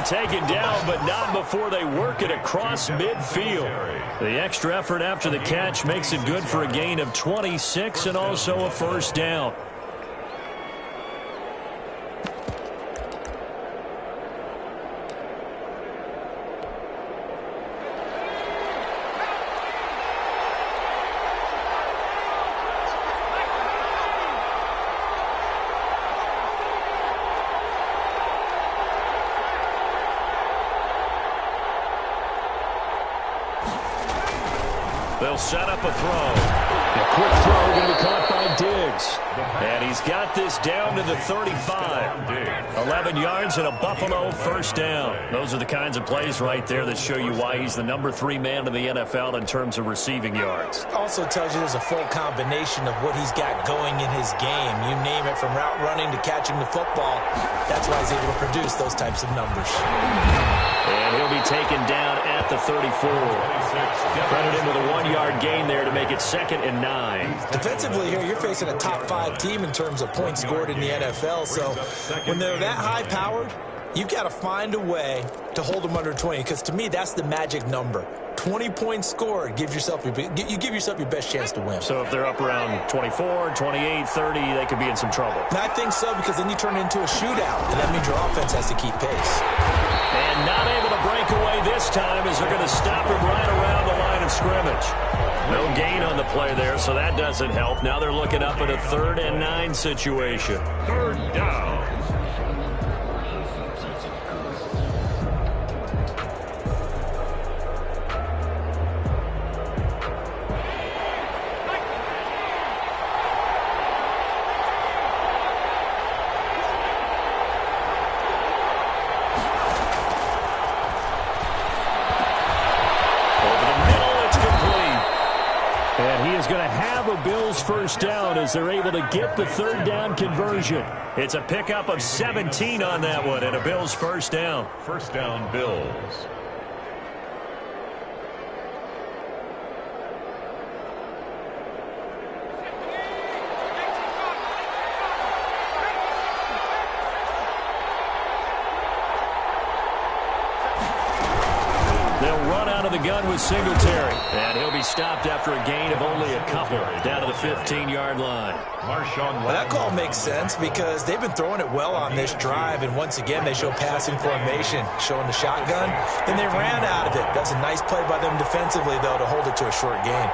taken down, but not before they work it across midfield. The extra effort after the catch makes it good for a gain of 26 and also a first down. They'll set up a throw. A quick throw going to be caught by Diggs. And he's got this down to the 35. 11 yards and a Buffalo first down. Those are the kinds of plays right there that show you why he's the #3 man in the NFL in terms of receiving yards. Also tells you there's a full combination of what he's got going in his game. You name it, from route running to catching the football. That's why he's able to produce those types of numbers. And he'll be taken down at the 34. Credit him with a 1-yard gain there to make it 2nd and 9. Defensively here, you're facing a top-5 team in terms of points scored in the NFL. So when they're that high-powered, you've got to find a way to hold them under 20. Because to me, that's the magic number. 20 points scored, you give yourself your best chance to win. So if they're up around 24, 28, 30, they could be in some trouble. And I think so, because then you turn it into a shootout, and that means your offense has to keep pace. And not able to break away this time as they're going to stop him right around the line of scrimmage. No gain on the play there, so that doesn't help. Now they're looking up at a 3rd and 9 situation. 3rd down. Bills first down as they're able to get the 3rd down conversion. It's a pickup of 17 on that one and a Bills first down. First down, Bills. They'll run out of the gun with Singletary. And he'll be stopped after a gain of only a couple down to the 15-yard line. Well, that call makes sense because they've been throwing it well on this drive. And once again, they show passing formation, showing the shotgun. Then they ran out of it. That's a nice play by them defensively, though, to hold it to a short gain.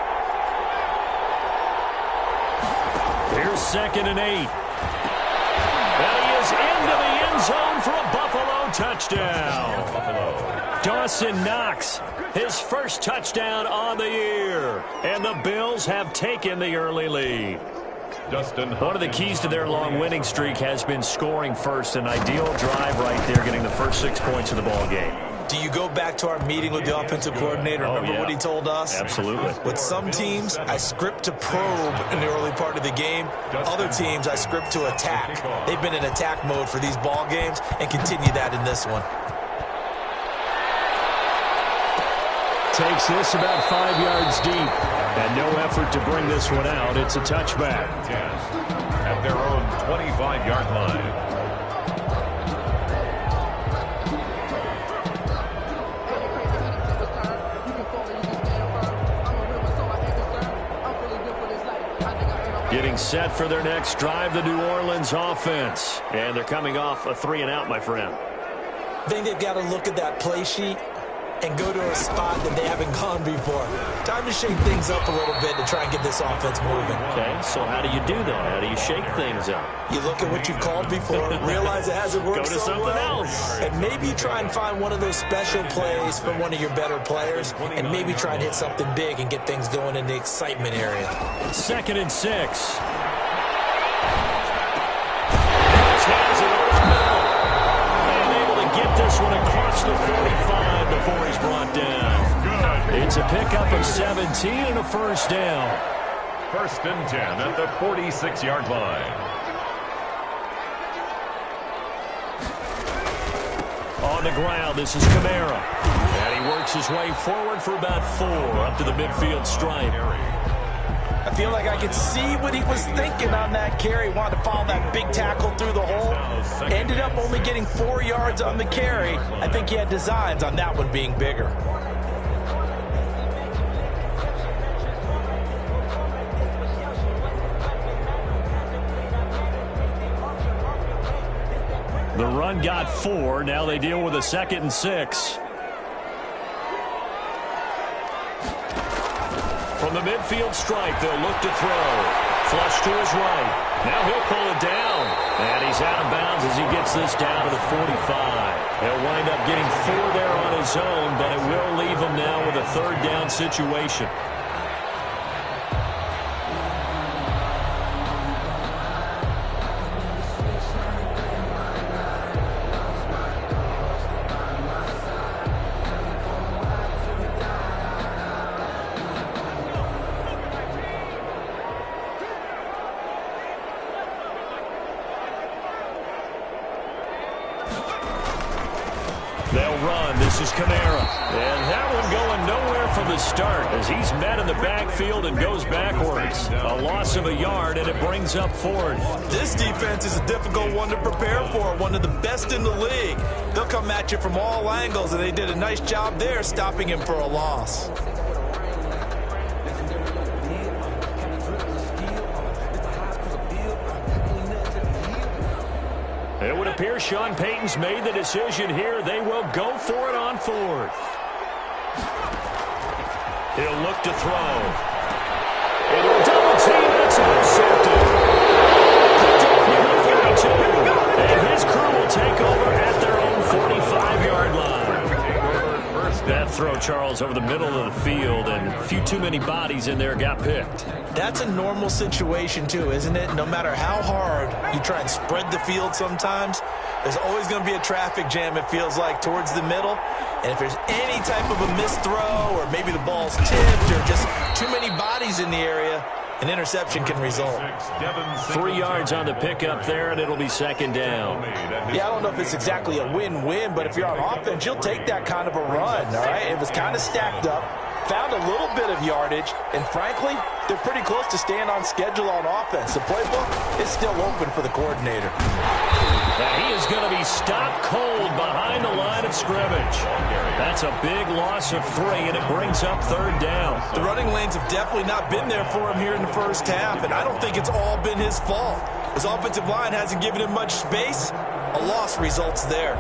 Here's 2nd and 8. And he is into the end zone for a Buffalo touchdown. Dawson Knox, his first touchdown on the year. And the Bills have taken the early lead. One of the keys to their long winning streak has been scoring first. An ideal drive right there, getting the first 6 points of the ball game. Do you go back to our meeting with the offensive coordinator? Remember what he told us? Absolutely. With some teams, I script to probe in the early part of the game. Other teams, I script to attack. They've been in attack mode for these ball games and continue that in this one. Takes this about 5 yards deep. And no effort to bring this one out. It's a touchback. At their own 25-yard line. Getting set for their next drive, the New Orleans offense. And thee coming off a 3-and-out, my friend. I think they've got to look at that play sheet and go to a spot that they haven't gone before. Time to shake things up a little bit to try and get this offense moving. Okay, so how do you do that? How do you shake things up? You look at what you called before, realize it hasn't worked so well. Go to something else. And maybe you try and find one of those special plays from one of your better players, and maybe try and hit something big and get things going in the excitement area. 2nd and 6. This one across the 45 before he's brought down. It's a pickup of 17 and a first down. 1st and 10 at the 46-yard line. On the ground, this is Kamara. And he works his way forward for about 4 up to the midfield stripe. I feel like I could see what he was thinking on that carry. Wanted to follow that big tackle through the hole. Ended up only getting 4 yards on the carry. I think he had designs on that one being bigger. The run got 4. Now they deal with a 2nd and 6. From the midfield stripe, they'll look to throw. Flush to his right. Now he'll pull it down. And he's out of bounds as he gets this down to the 45. He'll wind up getting 4 there on his own, but it will leave him now with a 3rd down situation. They'll run. This is Kamara. And that one going nowhere from the start as he's met in the backfield and goes backwards. A loss of a yard, and it brings up 4th. This defense is a difficult one to prepare for, one of the best in the league. They'll come at you from all angles, and they did a nice job there stopping him for a loss. It would appear Sean Payton's made the decision here. They will go for it on 4th. He'll look to throw. Into a double team, and it's intercepted. Picked up near the 32. And his crew will take over at their own 45-yard line. That throw, Charles, over the middle of the field, and a few too many bodies in there got picked. That's a normal situation, too, isn't it? No matter how hard you try and spread the field sometimes, there's always going to be a traffic jam, it feels like, towards the middle. And if there's any type of a missed throw or maybe the ball's tipped or just too many bodies in the area, an interception can result. 3 yards on the pickup there, and it'll be 2nd down. Yeah, I don't know if it's exactly a win-win, but if you're on offense, you'll take that kind of a run, all right? It was kind of stacked up, found a little bit of yardage, and frankly, they're pretty close to staying on schedule on offense. The playbook is still open for the coordinator. And he is going to be stopped cold behind the line of scrimmage. That's a big loss of 3, and it brings up 3rd down. The running lanes have definitely not been there for him here in the first half, and I don't think it's all been his fault. His offensive line hasn't given him much space. A loss results there.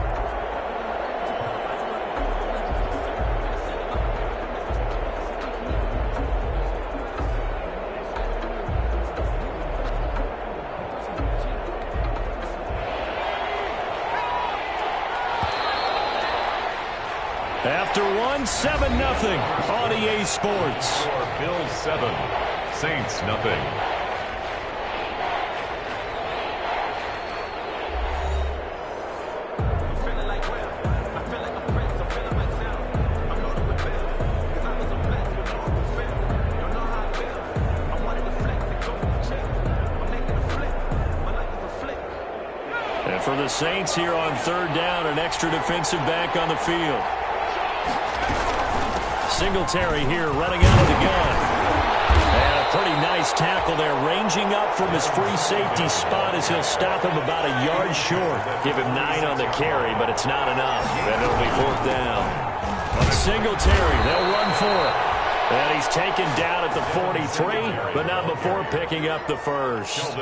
After 7-0 on EA Sports. Bills 7, Saints nothing. And for the Saints here on 3rd down, an extra defensive back on the field. Singletary here running out of the gun. And a pretty nice tackle there, ranging up from his free safety spot as he'll stop him about a yard short. Give him 9 on the carry, but it's not enough. And it'll be 4th down. Singletary, they'll run for it. And he's taken down at the 43, but not before picking up the first.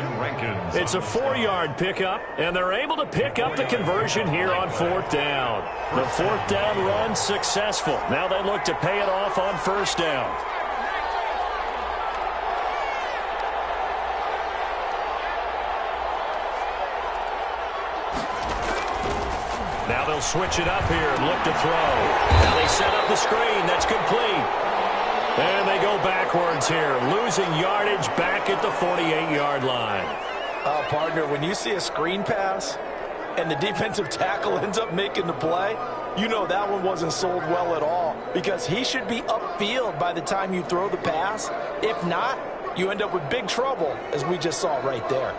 It's a 4-yard pickup, and they're able to pick up the conversion here on 4th down. The 4th down run successful. Now they look to pay it off on 1st down. Now they'll switch it up here and look to throw. Now they set up the screen. That's complete. And they go backwards here, losing yardage back at the 48-yard line. Partner, when you see a screen pass and the defensive tackle ends up making the play, you know that one wasn't sold well at all because he should be upfield by the time you throw the pass. If not, you end up with big trouble, as we just saw right there.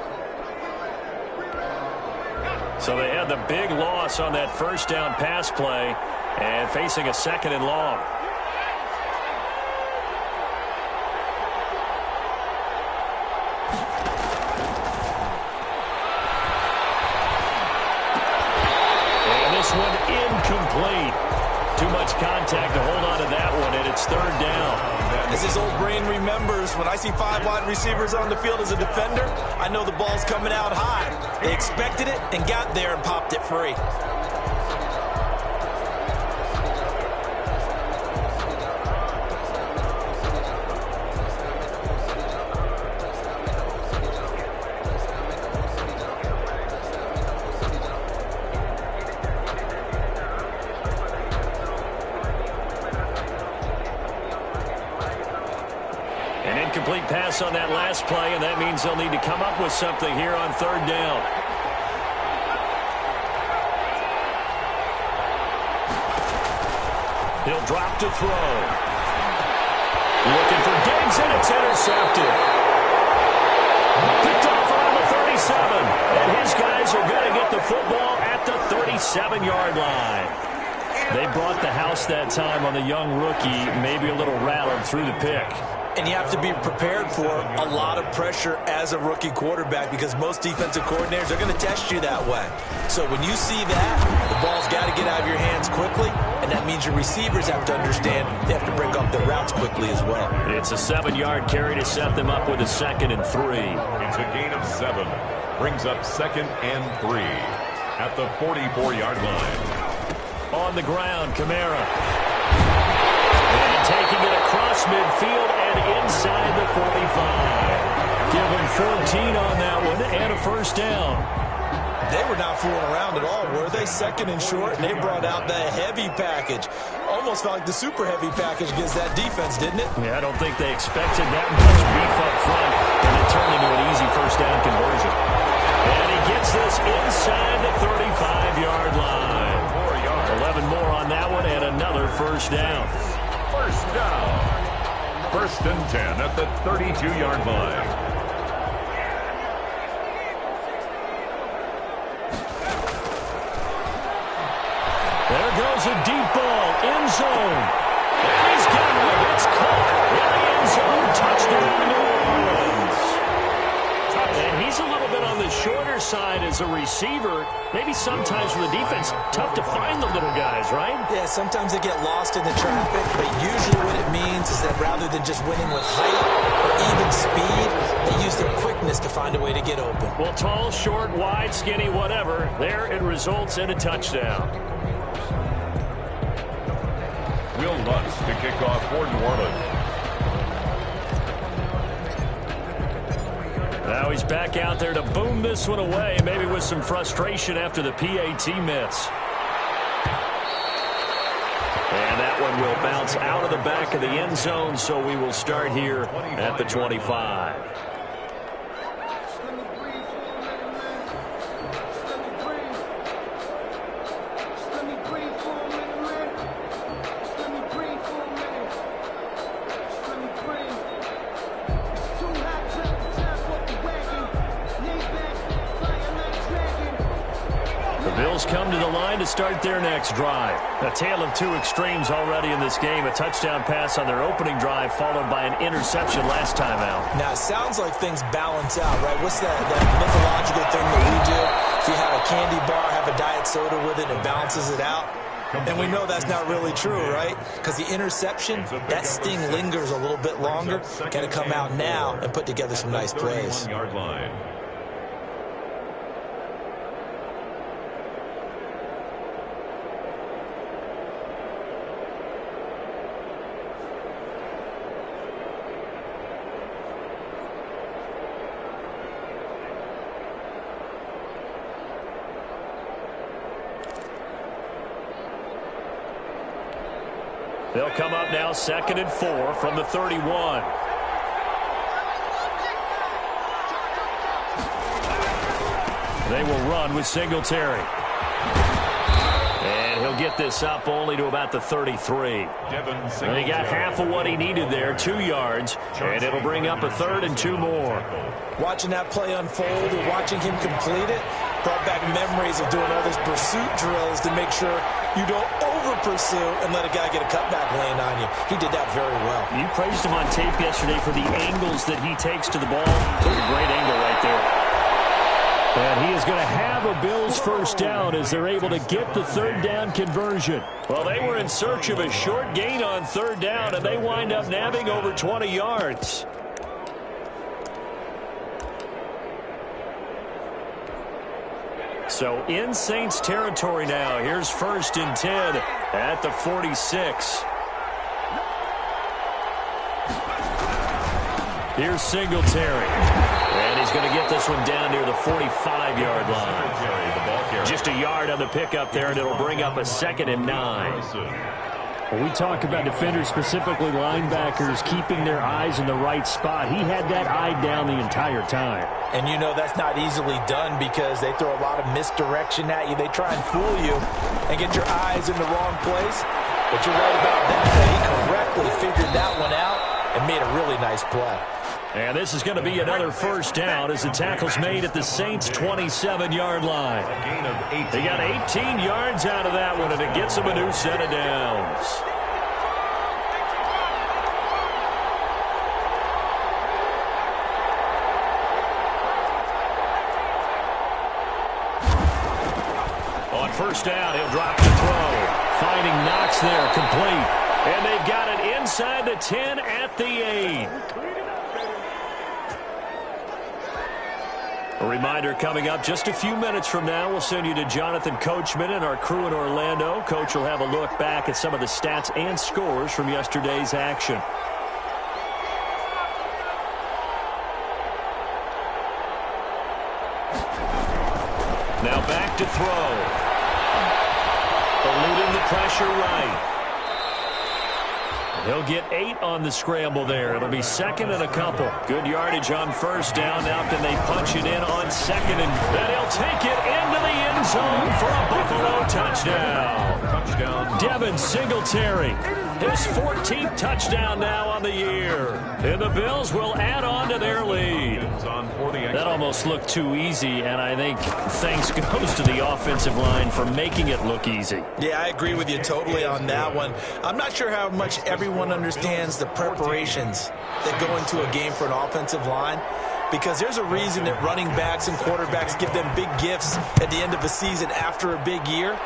So they had the big loss on that 1st down pass play and facing a 2nd and long. this one incomplete. Too much contact to hold on to that one, and it's third down. As his old brain remembers, when I see 5 wide receivers on the field as a defender, I know the ball's coming out high. They expected it and got there and popped it free. Incomplete pass on that last play, and that means they'll need to come up with something here on third down. He'll drop to throw. Looking for Diggs, and it's intercepted. Picked off around the 37, and his guys are going to get the football at the 37-yard line. They brought the house that time on the young rookie, maybe a little rattled through the pick. And you have to be prepared for a lot of pressure as a rookie quarterback because most defensive coordinators are going to test you that way. So when you see that, the ball's got to get out of your hands quickly, and that means your receivers have to understand they have to break up their routes quickly as well. It's a 7-yard carry to set them up with a 2nd and 3. It's a gain of 7. Brings up 2nd and 3 at the 44-yard line. On the ground, Kamara. And taking it across midfield and inside the 45. Give him 14 on that one and a first down. They were not fooling around at all, were they? 2nd and short, and they brought out the heavy package. Almost felt like the super heavy package against that defense, didn't it? Yeah, I don't think they expected that much beef up front, and it turned into an easy first down conversion. And he gets this inside the 35-yard line. 11 more on that one and another first down. First down. 1st and 10 at the 32-yard line. There goes a deep ball, end zone. And he's got it. It's caught in the end zone. Touchdown, New Orleans. And he's a little bit on the shorter side as a receiver. Maybe sometimes for the defense, tough to find the little guys, right? Yeah, sometimes they get lost in the traffic, but usually what it means is that rather than just winning with height or even speed, they use their quickness to find a way to get open. Well, tall, short, wide, skinny, whatever, there it results in a touchdown. Will Lutz to kick off for New Orleans. Now he's back out there to boom this one away, maybe with some frustration after the PAT miss. And that one will bounce out of the back of the end zone, so we will start here at the 25. Come to the line to start their next drive. A tale of two extremes already in this game. A touchdown pass on their opening drive followed by an interception last time out. Now, it sounds like things balance out, right? What's that mythological thing that we do? If you have a candy bar, have a diet soda with it, it balances it out. And we know that's not really true, right? Because the interception, that sting lingers a little bit longer. Got to come out now and put together some nice plays. They'll come up now 2nd and 4 from the 31. They will run with Singletary. And he'll get this up only to about the 33. And he got half of what he needed there, 2 yards. And it'll bring up a 3rd and 2 more. Watching that play unfold and watching him complete it brought back memories of doing all those pursuit drills to make sure you don't over-pursue and let a guy get a cutback lane on you. He did that very well. You praised him on tape yesterday for the angles that he takes to the ball. Took a great angle right there. And he is going to have a Bills first down as they're able to get the third down conversion. Well, they were in search of a short gain on third down, and they wind up nabbing over 20 yards. So in Saints territory now. Here's 1st and 10 at the 46. Here's Singletary. And he's going to get this one down near the 45-yard line. Just a yard on the pickup there, and it'll bring up a 2nd and 9. When we talk about defenders, specifically linebackers, keeping their eyes in the right spot, he had that eye down the entire time. And you know that's not easily done because they throw a lot of misdirection at you. They try and fool you and get your eyes in the wrong place. But you're right about that. He correctly figured that one out and made a really nice play. And this is going to be another first down as the tackle's made at the Saints' 27-yard line. They got 18 yards out of that one, and it gets them a new set of downs. On first down, he'll drop the throw. Finding Knox there, complete. And they've got it inside the 10 at the 8. A reminder coming up just a few minutes from now, we'll send you to Jonathan Coachman and our crew in Orlando. Coach will have a look back at some of the stats and scores from yesterday's action. Now back to throw. Eluding the pressure right. He'll get 8 on the scramble there. It'll be 2nd and a couple. Good yardage on first down. Now can they punch it in on 2nd? And then he'll take it into the end zone for a Buffalo touchdown. Devin Singletary, his 14th touchdown now on the year. And the Bills will add on to their lead. That almost looked too easy, and I think thanks goes to the offensive line for making it look easy. Yeah, I agree with you totally on that one. I'm not sure how much everyone understands the preparations that go into a game for an offensive line, because there's a reason that running backs and quarterbacks give them big gifts at the end of a season after a big year.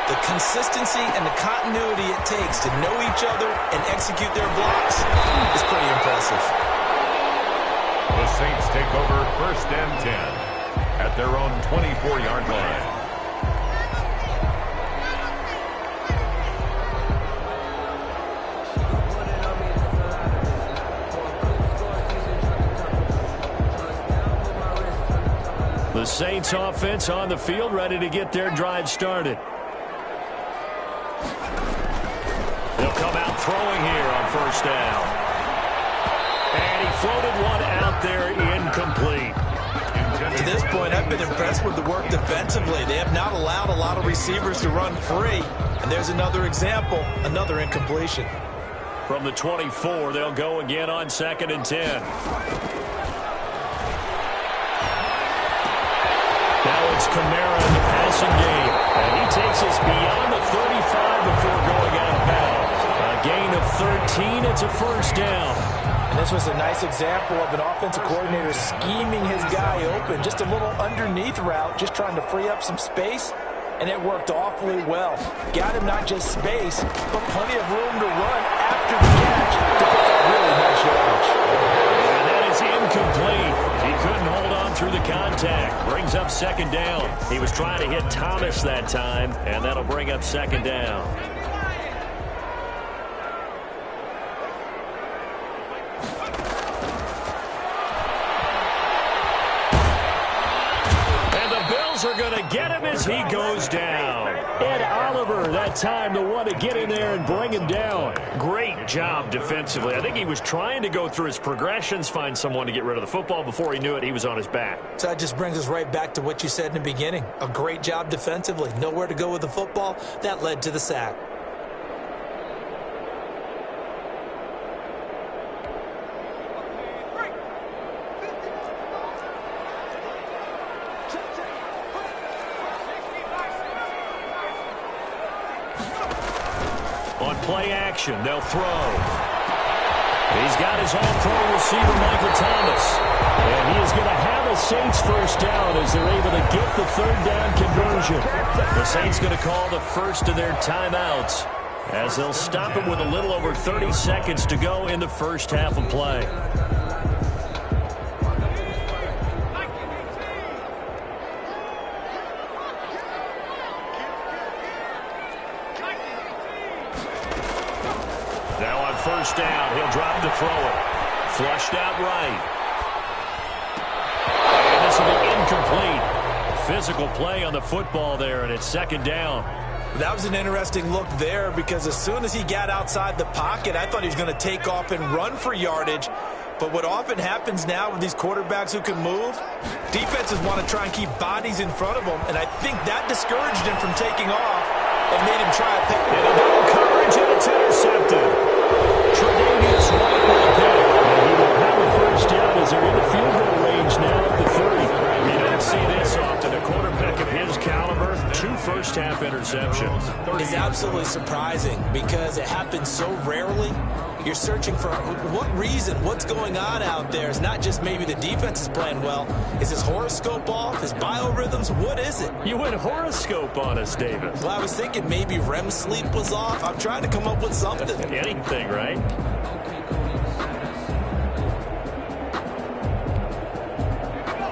The consistency and the continuity it takes to know each other and execute their blocks is pretty impressive. The Saints take over 1st and 10 at their own 24-yard line. The Saints offense on the field, ready to get their drive started. They'll come out throwing here on first down. And he floated one out there, incomplete. To this point, I've been impressed with the work defensively. They have not allowed a lot of receivers to run free. And there's another example, another incompletion. From the 24, they'll go again on 2nd and 10. Now it's Kamara in the passing game. And he takes us beyond the 35 before going out of bounds. A gain of 13, it's a first down. And this was a nice example of an offensive coordinator scheming his guy open. Just a little underneath route, just trying to free up some space. And it worked awfully well. Got him not just space, but plenty of room to run after the catch to pick up really nice yardage. And that is incomplete. He couldn't hold on through the contact. Brings up 2nd down. He was trying to hit Thomas that time, and that'll bring up 2nd down. Are going to get him as he goes down. Ed Oliver, that time, the one to get in there and bring him down. Great job defensively. I think he was trying to go through his progressions, find someone to get rid of the football. Before he knew it, he was on his back. So that just brings us right back to what you said in the beginning. A great job defensively. Nowhere to go with the football. That led to the sack. Play action, they'll throw. He's got his all-pro receiver, Michael Thomas. And he is going to have a Saints first down as they're able to get the third down conversion. The Saints going to call the first of their timeouts as they'll stop it with a little over 30 seconds to go in the first half of play. Now on first down, he'll drop to throw it. Flushed out right. And this will be incomplete. Physical play on the football there, and it's second down. That was an interesting look there because as soon as he got outside the pocket, I thought he was going to take off and run for yardage. But what often happens now with these quarterbacks who can move, defenses want to try and keep bodies in front of them, and I think that discouraged him from taking off and made him try a pick. And a double coverage, and it's intercepted. Tre'Davious White with a pick. And he will have a first down as they're in the field goal range now at the 30. You don't see this often. A quarterback of his caliber, 2 first-half interceptions. It's absolutely surprising because it happens so rarely. You're searching for what reason, what's going on out there. It's not just maybe the defense is playing well. Is his horoscope off? His biorhythms? What is it? You went horoscope on us, David. Well, I was thinking maybe REM sleep was off. I'm trying to come up with something. Anything, right?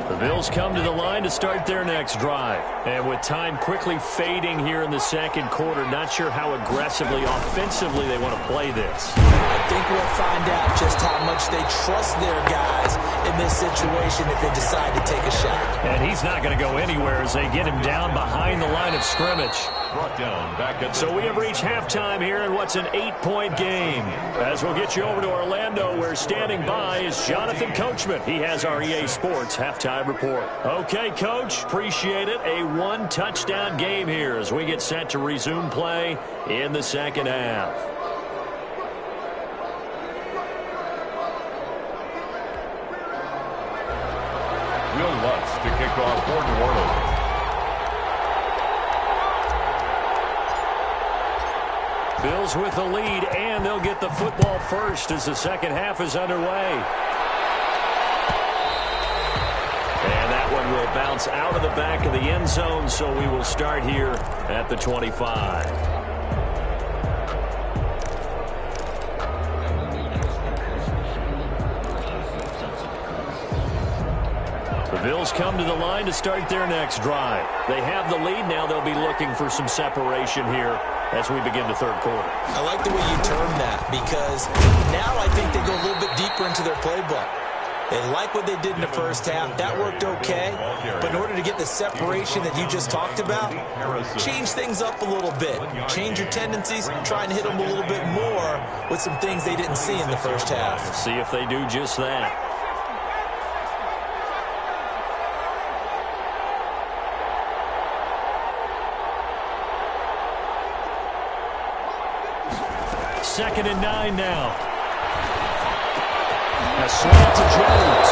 The Bills come to the line to start their next drive. And with time quickly fading here in the second quarter, not sure how aggressively, offensively they want to play this. I think we'll find out just how much they trust their guys in this situation if they decide to take a shot. And he's not going to go anywhere as they get him down behind the line of scrimmage. Brought down back at So we have reached halftime here in what's an 8-point game. As we'll get you over to Orlando, where standing by is Jonathan Coachman. He has our EA Sports halftime report. Okay, Coach, appreciate it. A 1-touchdown game here as we get set to resume play in the second half. Will Lutz to kick off for New Orleans. Bills with the lead, and they'll get the football first as the second half is underway. And that one will bounce out of the back of the end zone, so we will start here at the 25. The Bills come to the line to start their next drive. They have the lead. Now they'll be looking for some separation here as we begin the third quarter. I like the way you termed that because now I think they go a little bit deeper into their playbook. They like what they did in the first half. That worked okay. But in order to get the separation that you just talked about, change things up a little bit. Change your tendencies. Try and hit them a little bit more with some things they didn't see in the first half. See if they do just that. Second and 9 now. A slant to Jones.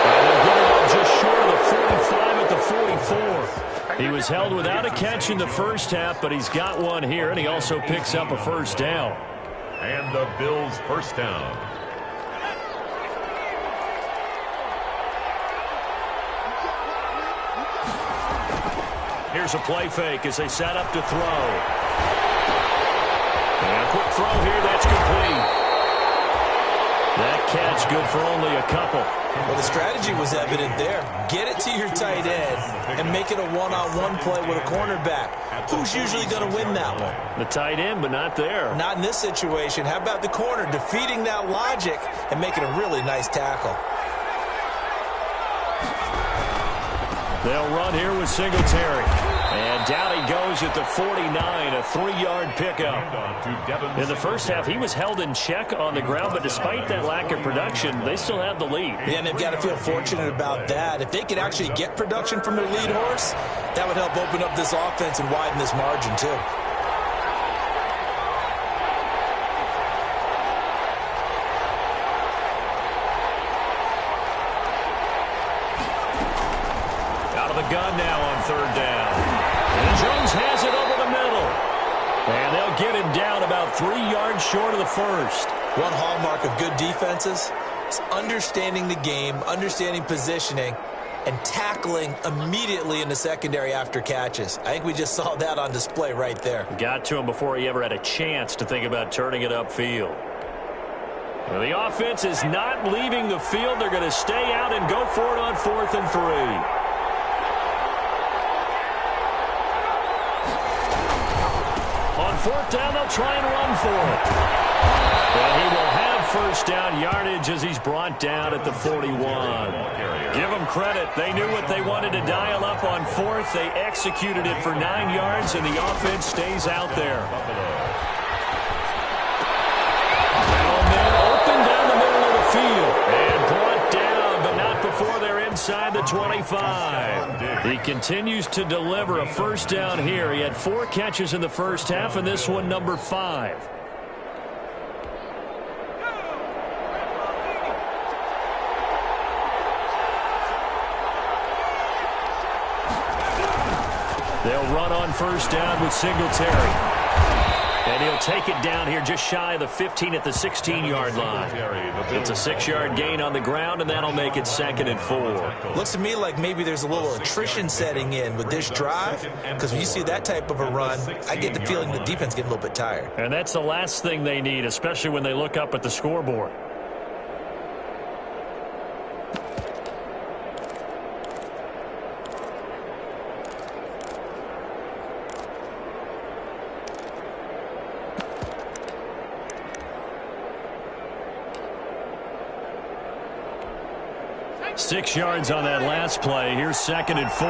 And they'll get it up just short of the 45 at the 44. He was held without a catch in the first half, but he's got one here, and he also picks up a first down. And the Bills' first down. Here's a play fake as they set up to throw. And a quick throw here, that's complete. That catch good for only a couple. Well, the strategy was evident there. Get it to your tight end and make it a one-on-one play with a cornerback. Who's usually going to win that one? The tight end, but not there. Not in this situation. How about the corner defeating that logic and making a really nice tackle? They'll run here with Singletary. And down he goes at the 49, a 3-yard pickup. In the first half, he was held in check on the ground, but despite that lack of production, they still have the lead. Yeah, and they've got to feel fortunate about that. If they could actually get production from their lead horse, that would help open up this offense and widen this margin, too. Out of the gun now on third down. And Jones has it over the middle. And they'll get him down about 3 yards short of the first. One hallmark of good defenses is understanding the game, understanding positioning, and tackling immediately in the secondary after catches. I think we just saw that on display right there. Got to him before he ever had a chance to think about turning it upfield. Well, the offense is not leaving the field. They're going to stay out and go for it on 4th and 3. On 4th down, they'll try and run for it. But he will have first down yardage as he's brought down at the 41. Give them credit. They knew what they wanted to dial up on 4th. They executed it for 9 yards, and the offense stays out there. Open down the middle of the field. And brought down, but not before they're inside the 25. He continues to deliver a first down here. He had 4 catches in the first half, and this one number 5. They'll run on first down with Singletary. And he'll take it down here just shy of the 15 at the 16-yard line. It's a 6-yard gain on the ground, and that'll make it 2nd and 4. Looks to me like maybe there's a little attrition setting in with this drive, because when you see that type of a run, I get the feeling the defense getting a little bit tired. And that's the last thing they need, especially when they look up at the scoreboard. Six yards on that last play. Here's 2nd and 4.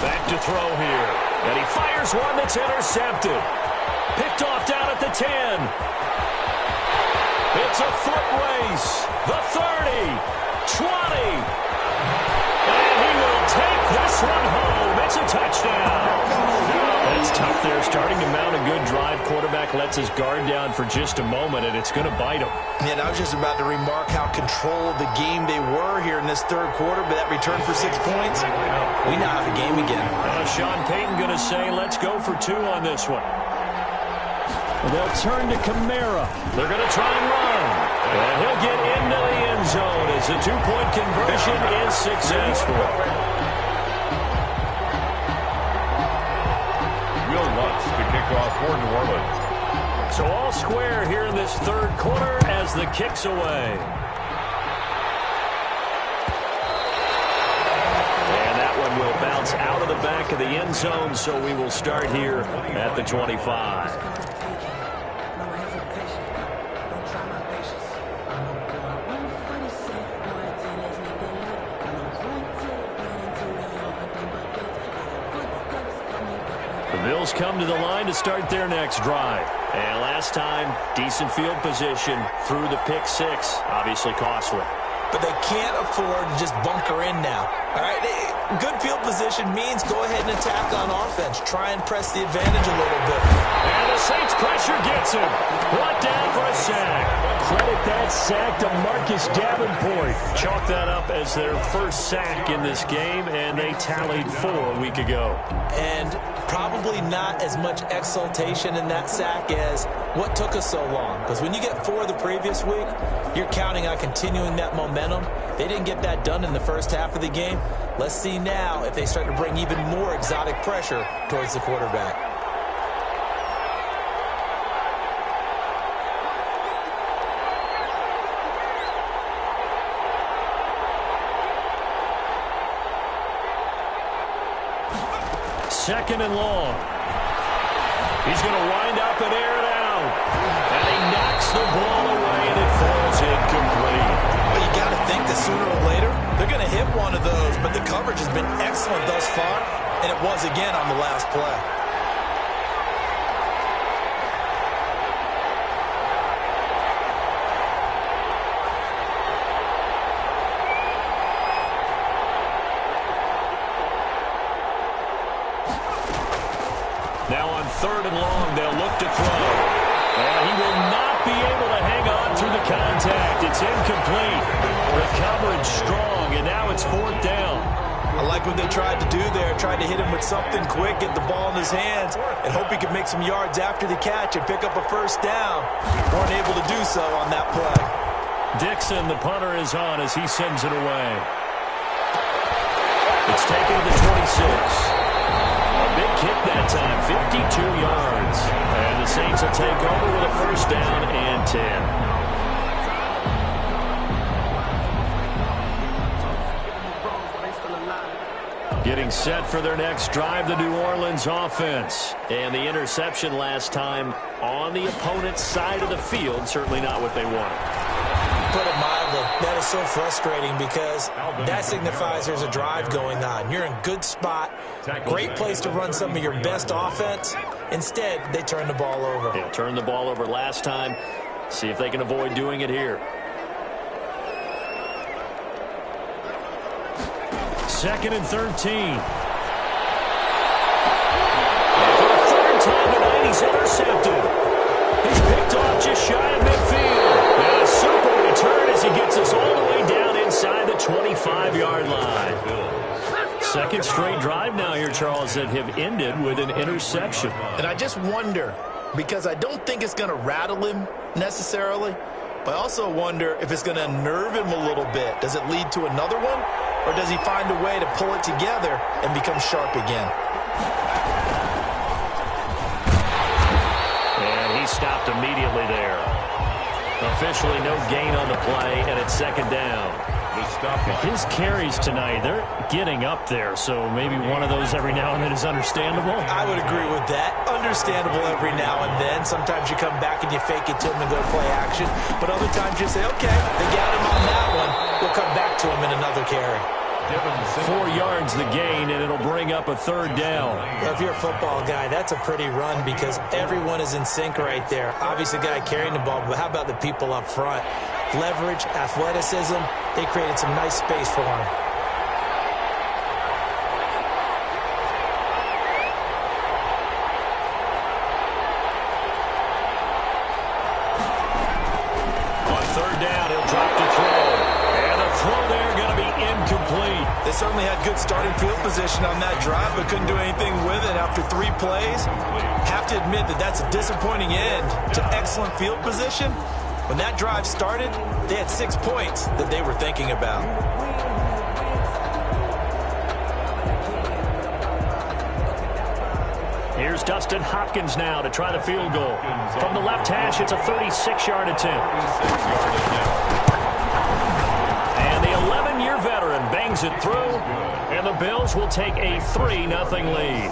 Back to throw here. And he fires one that's intercepted. Picked off down at the 10. It's a foot race. The 30. 20. And he will take this one home. It's a touchdown. That's tough there. Starting to mount a good drive. Quarterback lets his guard down for just a moment, and it's going to bite him. And I was just about to remark how controlled the game they were here in this third quarter, but that return for 6 points, we now have a game again. Sean Payton going to say, let's go for 2 on this one. They'll turn to Kamara. They're going to try and run. And he'll get into the end zone as the 2-point conversion is successful. Will Lutz to kick off for New Orleans. So all square here in this third quarter as the kick's away. And that one will bounce out of the back of the end zone, so we will start here at the 25. Bills come to the line to start their next drive. And last time, decent field position through the pick 6. Obviously costly. But they can't afford to just bunker in now. All right, good field position means go ahead and attack on offense. Try and press the advantage a little bit. And the Saints pressure gets him. Brought down for a sack. Credit that sack to Marcus Davenport. Chalk that up as their first sack in this game, and they tallied 4 a week ago. And probably not as much exultation in that sack as what took us so long. Because when you get 4 the previous week, you're counting on continuing that momentum. They didn't get that done in the first half of the game. Let's see now if they start to bring even more exotic pressure towards the quarterback. Second and long. He's going to wind up and air it out. And he knocks the ball away, and it falls incomplete. Well, you got to think that sooner or later, they're going to hit one of those. But the coverage has been excellent thus far, and it was again on the last play. Now on 3rd and long, they'll look to throw. And he will not be able to hang on to through the contact. It's incomplete. The coverage strong, and now it's fourth down. I like what they tried to do there, tried to hit him with something quick, get the ball in his hands, and hope he could make some yards after the catch and pick up a first down. Weren't able to do so on that play. Dixon, the punter, is on as he sends it away. It's taken to the 26. A big kick that time, 52 yards. And the Saints will take over with a first down and 10. Getting set for their next drive, the New Orleans offense. And the interception last time on the opponent's side of the field, certainly not what they wanted. Put it mildly, that is so frustrating because that signifies there's a drive going on. You're in good spot, great place to run some of your best offense. Instead, they turn the ball over. They turned the ball over last time. See if they can avoid doing it here. Second and 13. And for the third time tonight, he's intercepted. He's picked off just shy of midfield. And a super return as he gets us all the way down inside the 25-yard line. Second straight drive now here, Charles, that have ended with an interception. And I just wonder, because I don't think it's going to rattle him necessarily, but I also wonder if it's going to unnerve him a little bit. Does it lead to another one? Or does he find a way to pull it together and become sharp again? And he stopped immediately there. Officially no gain on the play, and it's second down. His carries tonight, they're getting up there, so maybe one of those every now and then is understandable. I would agree with that. Understandable every now and then. Sometimes you come back and you fake it to him and go play action. But other times you say, okay, they got him on that one. We'll come back to him in another carry. 4 yards the gain, and it'll bring up a third down. Well, if you're a football guy, that's a pretty run because everyone is in sync right there. Obviously, the guy carrying the ball, but how about the people up front? Leverage, athleticism, they created some nice space for him. On third down, he'll drop to throw. And the throw there going to be incomplete. They certainly had good starting field position on that drive, but couldn't do anything with it after 3 plays. Have to admit that that's a disappointing end to excellent field position. When that drive started, they had 6 points that they were thinking about. Here's Dustin Hopkins now to try the field goal. From the left hash, it's a 36-yard attempt. And the 11-year veteran bangs it through, and the Bills will take a 3-0 lead.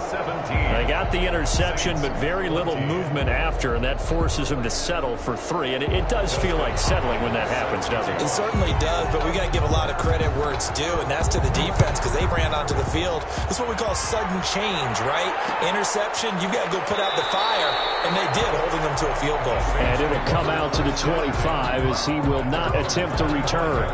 They got the interception, but very little movement after, and that forces them to settle for 3. And it does feel like settling when that happens, doesn't it? It certainly does, but we got to give a lot of credit where it's due, and that's to the defense because they ran onto the field. This is what we call sudden change, right? Interception, you got to go put out the fire, and they did, holding them to a field goal. And it'll come out to the 25 as he will not attempt to return.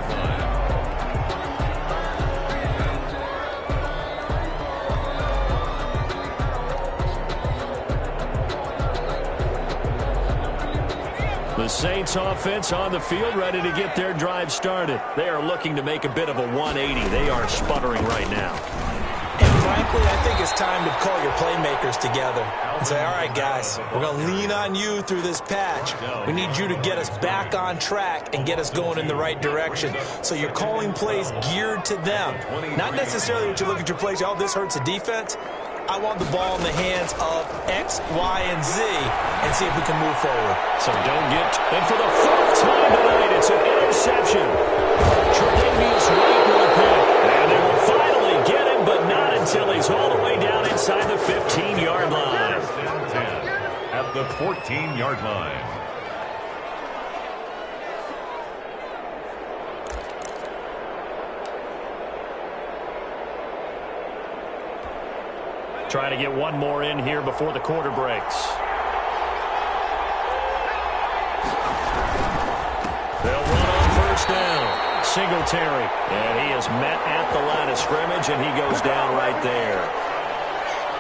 The Saints offense on the field, ready to get their drive started. They are looking to make a bit of a 180. They are sputtering right now. And frankly, I think it's time to call your playmakers together and say, all right, guys, we're going to lean on you through this patch. We need you to get us back on track and get us going in the right direction. So you're calling plays geared to them. Not necessarily what you look at your plays, oh, this hurts the defense. I want the ball in the hands of X, Y, and Z and see if we can move forward. So don't get... And for the 4th time tonight, it's an interception. Tre'Davious White will pick. And they will finally get him, but not until he's all the way down inside the 15-yard line. At the 14-yard line. Trying to get one more in here before the quarter breaks. They'll run on first down. Singletary. And he is met at the line of scrimmage, and he goes down right there.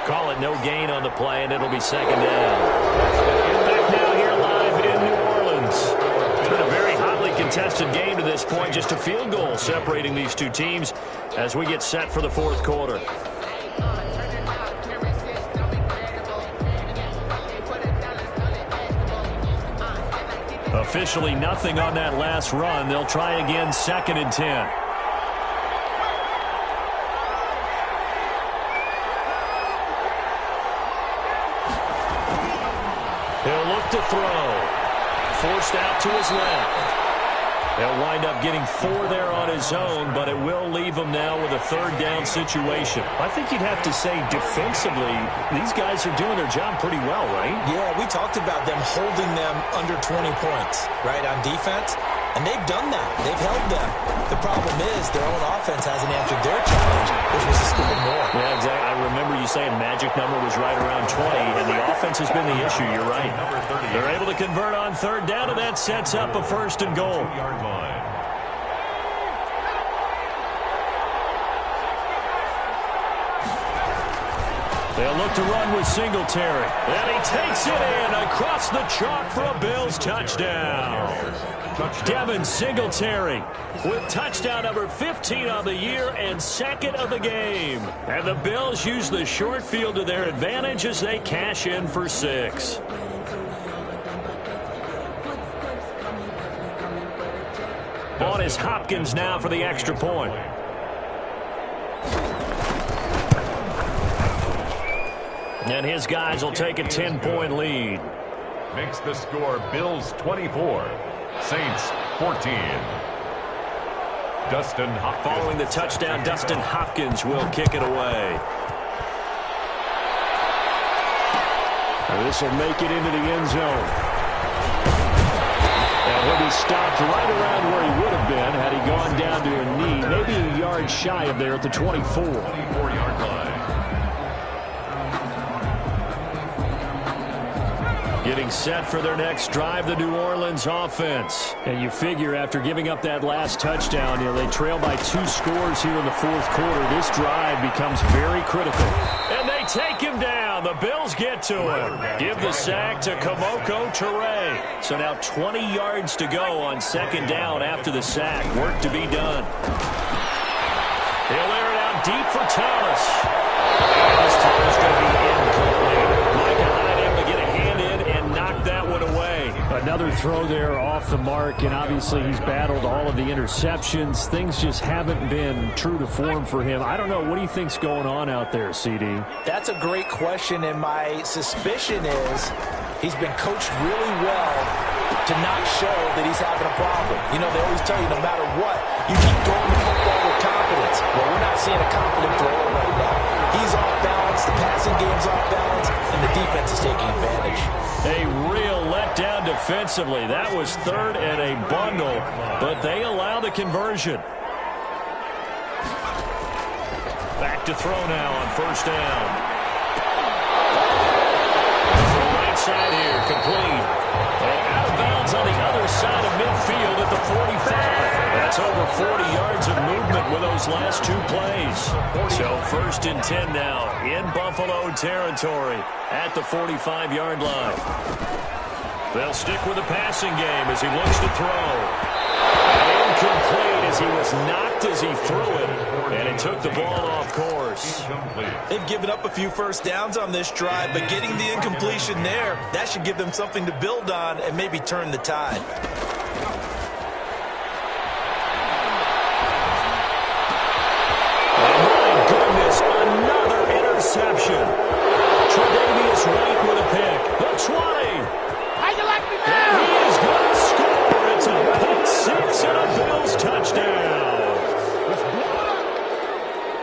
Call it no gain on the play, and it'll be second down. Back now here live in New Orleans. It's been a very contested game to this point. Just a field goal separating these two teams as we get set for the fourth quarter. Officially nothing on that last run. They'll try again, 2nd and 10. He'll look to throw. Forced out to his left. He'll wind up getting 4 there on his own, but it will leave him now with a 3rd down situation. I think you'd have to say defensively, these guys are doing their job pretty well, right? Yeah, we talked about them holding them under 20 points, right, on defense. And they've done that. They've held them. The problem is their own offense hasn't answered their challenge, which was to score more. Yeah, exactly. I remember you saying magic number was right around 20, and the offense has been the issue. You're right. They're able to convert on 3rd down, and that sets up a 1st and goal. They'll look to run with Singletary. And he takes it in across the chalk for a Bills touchdown. Devin Singletary with touchdown number 15 on the year and 2nd of the game. And the Bills use the short field to their advantage as they cash in for 6. On is Hopkins now for the extra point. And his guys will take a 10-point lead. Makes the score Bills 24, Saints 14. Dustin Hopkins. Following the touchdown, Dustin Hopkins will kick it away. This will make it into the end zone. And he'll be stopped right around where he would have been had he gone down to a knee, maybe a yard shy of there at the 24. 24-yard line. Getting set for their next drive, the New Orleans offense. And you figure after giving up that last touchdown, they trail by 2 scores here in the fourth quarter. This drive becomes very critical. And they take him down. The Bills get to him. Give the sack to Kamoko Toure. So now 20 yards to go on 2nd down after the sack. Work to be done. He'll air it out deep for Thomas. This time is going to be incomplete. Micah Hyde able to get a hand in and knock that one away. Another throw there off the mark, and obviously he's battled all of the interceptions. Things just haven't been true to form for him. I don't know. What do you think's going on out there, CD? That's a great question, and my suspicion is he's been coached really well to not show that he's having a problem. You know, they always tell you no matter what, you keep throwing the football with confidence. Well, we're not seeing a confident thrower right now. He's off balance, the passing game's off balance, and the defense is taking advantage. A real letdown defensively. That was 3rd and a bundle, but they allow the conversion. Back to throw now on 1st down. The right side here, complete. And out of bounds on the other side of midfield at the 45. That's over 40 yards of movement with those last 2 plays. So 1st and 10 now in Buffalo territory at the 45-yard line. They'll stick with the passing game as he looks to throw. Incomplete as he was knocked as he threw it, and it took the ball off course. They've given up a few 1st downs on this drive, but getting the incompletion there, that should give them something to build on and maybe turn the tide. Oh my goodness, another interception. Tre'Davious White with a pick. The 20. And he is going to score. It's a pick 6 and a Bills touchdown.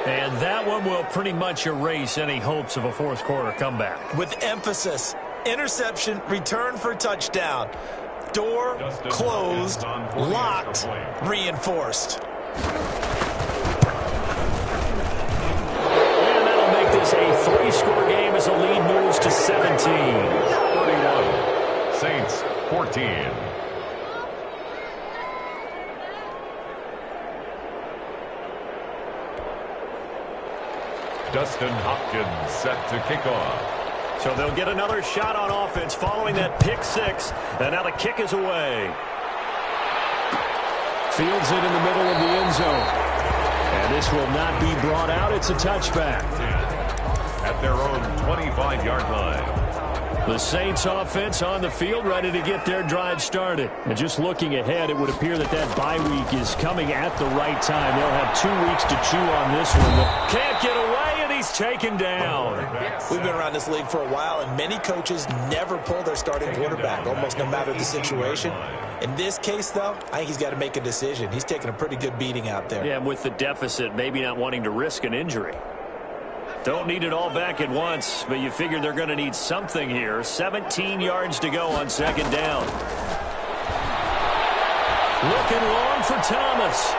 And that one will pretty much erase any hopes of a fourth quarter comeback. With emphasis, interception, return for touchdown. Door closed, locked, reinforced. And that'll make this a 3-score game as the lead moves to 17. 31. Saints 14. Dustin Hopkins set to kick off. So they'll get another shot on offense following that pick 6. And now the kick is away. Fields it in the middle of the end zone. And this will not be brought out. It's a touchback. At their own 25-yard line. The Saints offense on the field, ready to get their drive started. And just looking ahead, it would appear that bye week is coming at the right time. They'll have 2 weeks to chew on this one. Can't get away, and he's taken down. We've been around this league for a while, and many coaches never pull their starting quarterback, almost no matter the situation. In this case, though, I think he's got to make a decision. He's taking a pretty good beating out there. Yeah, and with the deficit, maybe not wanting to risk an injury. Don't need it all back at once, but you figure they're going to need something here. 17 yards to go on second down. Looking long for Thomas.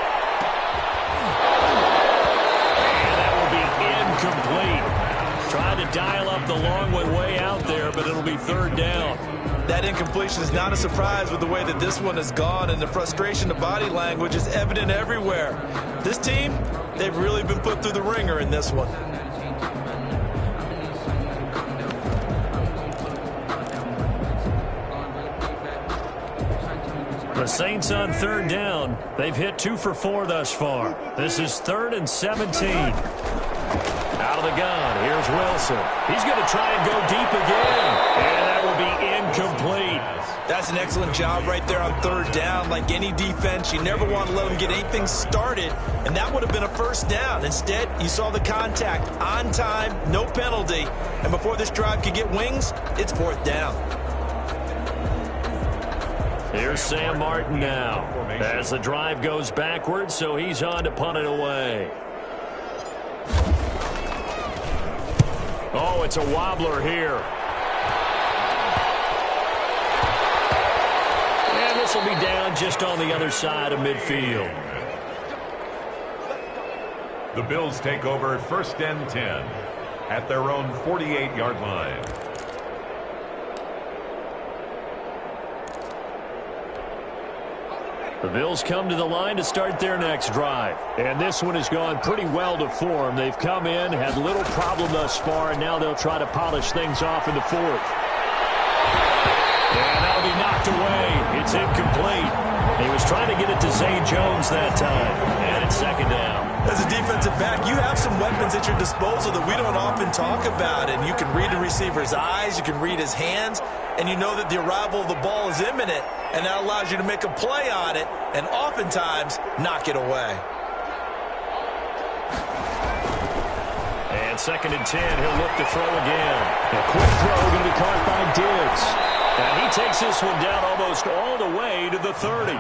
And that will be incomplete. Trying to dial up the long way out there, but it'll be third down. That incompletion is not a surprise with the way that this one has gone, and the frustration, the body language is evident everywhere. This team, they've really been put through the ringer in this one. The Saints on third down. They've hit 2 for 4 thus far. This is 3rd and 17. Out of the gun, here's Wilson. He's going to try and go deep again. And that will be incomplete. That's an excellent job right there on third down. Like any defense, you never want to let them get anything started, and that would have been a first down. Instead, you saw the contact on time, no penalty, and before this drive could get wings, it's 4th down. Here's Sam Martin now as the drive goes backwards, so he's on to punt it away. Oh, it's a wobbler here. And this will be down just on the other side of midfield. The Bills take over 1st and 10 at their own 48-yard line. The Bills come to the line to start their next drive. And this one has gone pretty well to form. They've come in, had little problem thus far, and now they'll try to polish things off in the 4th. And that'll be knocked away. It's incomplete. He was trying to get it to Zay Jones that time. And it's 2nd down. As a defensive back, you have some weapons at your disposal that we don't often talk about. And you can read the receiver's eyes, you can read his hands, and you know that the arrival of the ball is imminent. And that allows you to make a play on it and oftentimes knock it away. And 2nd and 10, he'll look to throw again. A quick throw going to be caught by Diggs. And he takes this one down almost all the way to the 30.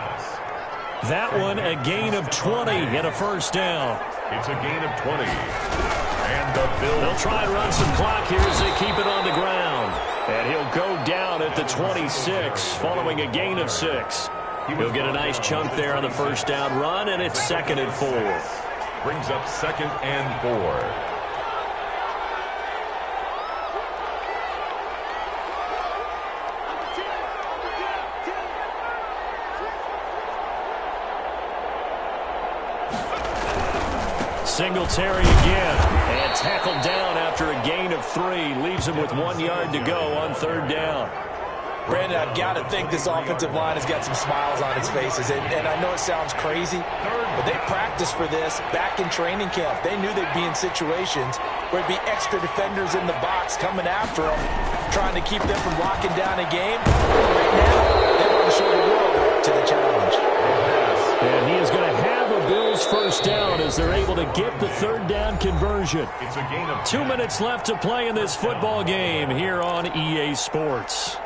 That one a gain of 20 and a first down. It's a gain of 20. And the Bills. They'll try and run some clock here as they keep it on the ground. And he'll go down at the 26 following a gain of 6. He'll get a nice chunk there on the first down run, and it's 2nd and 4. Brings up 2nd and 4. Singletary again, and tackled down after a gain of 3. Leaves him with 1 yard to go on third down. Brandon, I've got to think this offensive line has got some smiles on its faces. And I know it sounds crazy, but they practiced for this back in training camp. They knew they'd be in situations where it'd be extra defenders in the box coming after them, trying to keep them from locking down a game. Right now, they want to show the world up to the challenge. And he is going to have a Bills first down as they're able to get the third down conversion. It's a gain of 2 minutes left to play in this football game here on EA Sports.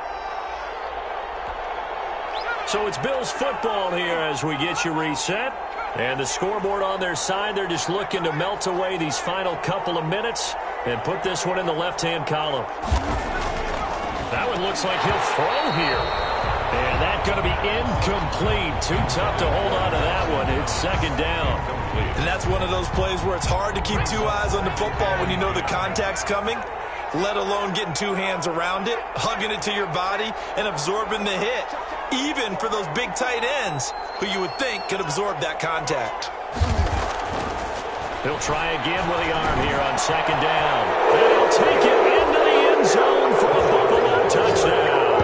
So it's Bills football here as we get you reset. And the scoreboard on their side, they're just looking to melt away these final couple of minutes and put this one in the left-hand column. That one looks like he'll throw here. And that's going to be incomplete. Too tough to hold on to that one. It's 2nd down. And that's one of those plays where it's hard to keep 2 eyes on the football when you know the contact's coming, let alone getting 2 hands around it, hugging it to your body, and absorbing the hit. Even for those big tight ends who you would think could absorb that contact. He'll try again with the arm here on 2nd down. And he'll take it into the end zone for a Buffalo touchdown.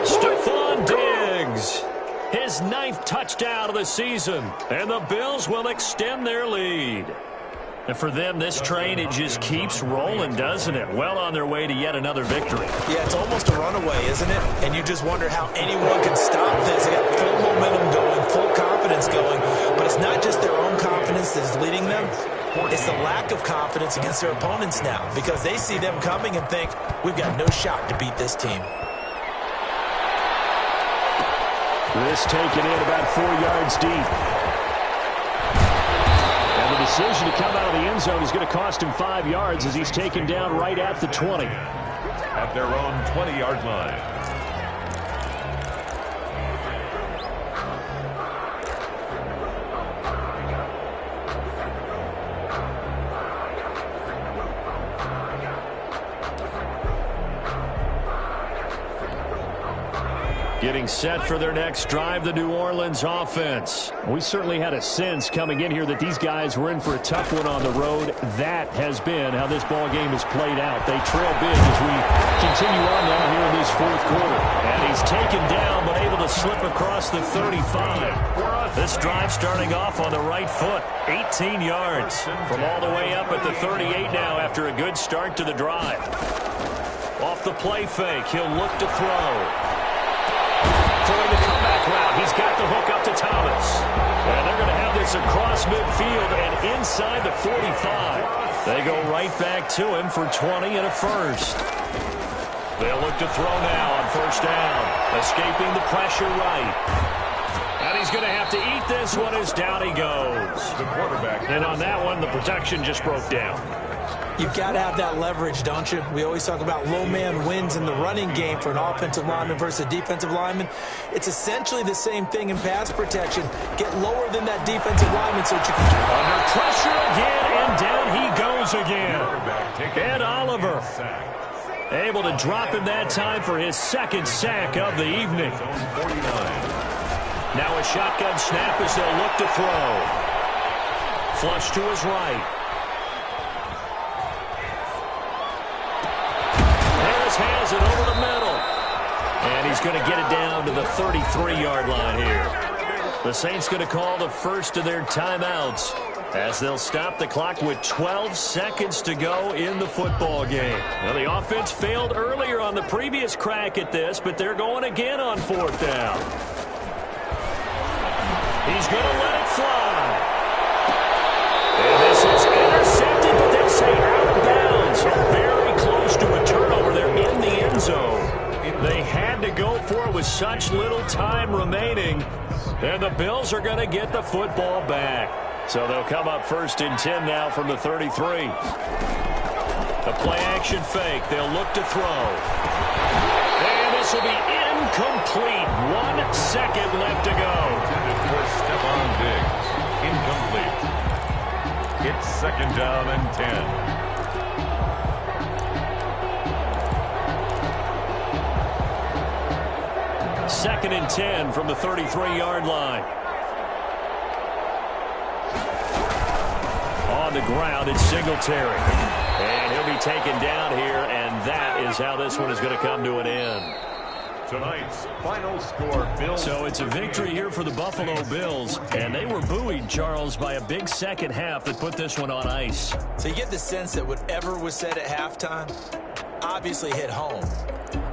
Stephon Diggs. his 9th touchdown of the season, and the Bills will extend their lead. And for them, this train, it just keeps rolling, doesn't it? Well on their way to yet another victory. Yeah, it's almost a runaway, isn't it? And you just wonder how anyone can stop this. They got full momentum going, full confidence going. But it's not just their own confidence that's leading them. It's the lack of confidence against their opponents now, because they see them coming and think, we've got no shot to beat this team. This taken in about 4 yards deep. And the decision to come out of the end zone is going to cost him 5 yards as he's taken down right at the 20. At their own 20-yard line. Getting set for their next drive, the New Orleans offense. We certainly had a sense coming in here that these guys were in for a tough one on the road. That has been how this ball game has played out. They trail big as we continue on now here in this fourth quarter. And he's taken down but able to slip across the 35. This drive starting off on the right foot. 18 yards from all the way up at the 38 now after a good start to the drive. Off the play fake, he'll look to throw. Throwing the comeback route. He's got the hook up to Thomas. And they're going to have this across midfield and inside the 45. They go right back to him for 20 and a first. They'll look to throw now on first down. Escaping the pressure right. And he's going to have to eat this one as down he goes. The quarterback. And on that one, the protection just broke down. You've got to have that leverage, don't you? We always talk about low man wins in the running game for an offensive lineman versus a defensive lineman. It's essentially the same thing in pass protection. Get lower than that defensive lineman so that you can get under pressure again, and down he goes again. Ed Oliver able to drop him that time for his second sack of the evening. Now a shotgun snap as they'll look to throw. Flush to his right. Has it over the middle. And he's going to get it down to the 33-yard line here. The Saints going to call the first of their timeouts as they'll stop the clock with 12 seconds to go in the football game. Now, the offense failed earlier on the previous crack at this, but they're going again on fourth down. He's going to let it fly. And this is intercepted, but they'll say out of bounds. Very close to a turnover there in the end zone. They had to go for it with such little time remaining. And the Bills are going to get the football back. So they'll come up first and 10 now from the 33. The play action fake. They'll look to throw. And this will be incomplete. 1 second left to go. For Stephon Diggs. Incomplete. It's second down and 10. Second and 10 from the 33-yard line. On the ground, it's Singletary. And he'll be taken down here, and that is how this one is going to come to an end. Tonight's final score, Bills. So it's a victory here for the Buffalo Bills, and they were buoyed, Charles, by a big second half that put this one on ice. So you get the sense that whatever was said at halftime obviously hit home.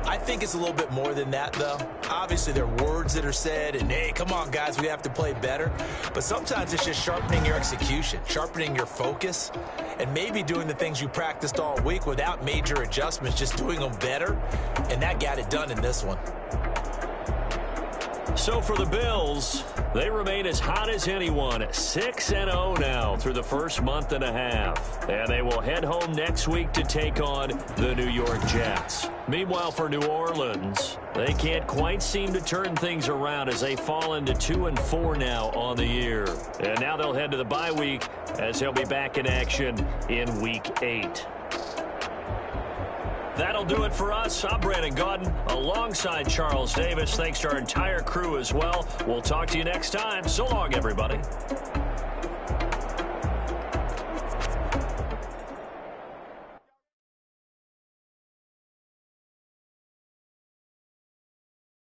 I think it's a little bit more than that, though. Obviously, there are words that are said, and, hey, come on, guys, we have to play better. But sometimes it's just sharpening your execution, sharpening your focus, and maybe doing the things you practiced all week without major adjustments, just doing them better, and that got it done in this one. So for the Bills, they remain as hot as anyone, 6-0 now through the first month and a half. And they will head home next week to take on the New York Jets. Meanwhile, for New Orleans, they can't quite seem to turn things around as they fall into 2-4 now on the year. And now they'll head to the bye week as they'll be back in action in Week 8. That'll do it for us. I'm Brandon Gaudin alongside Charles Davis. Thanks to our entire crew as well. We'll talk to you next time. So long, everybody.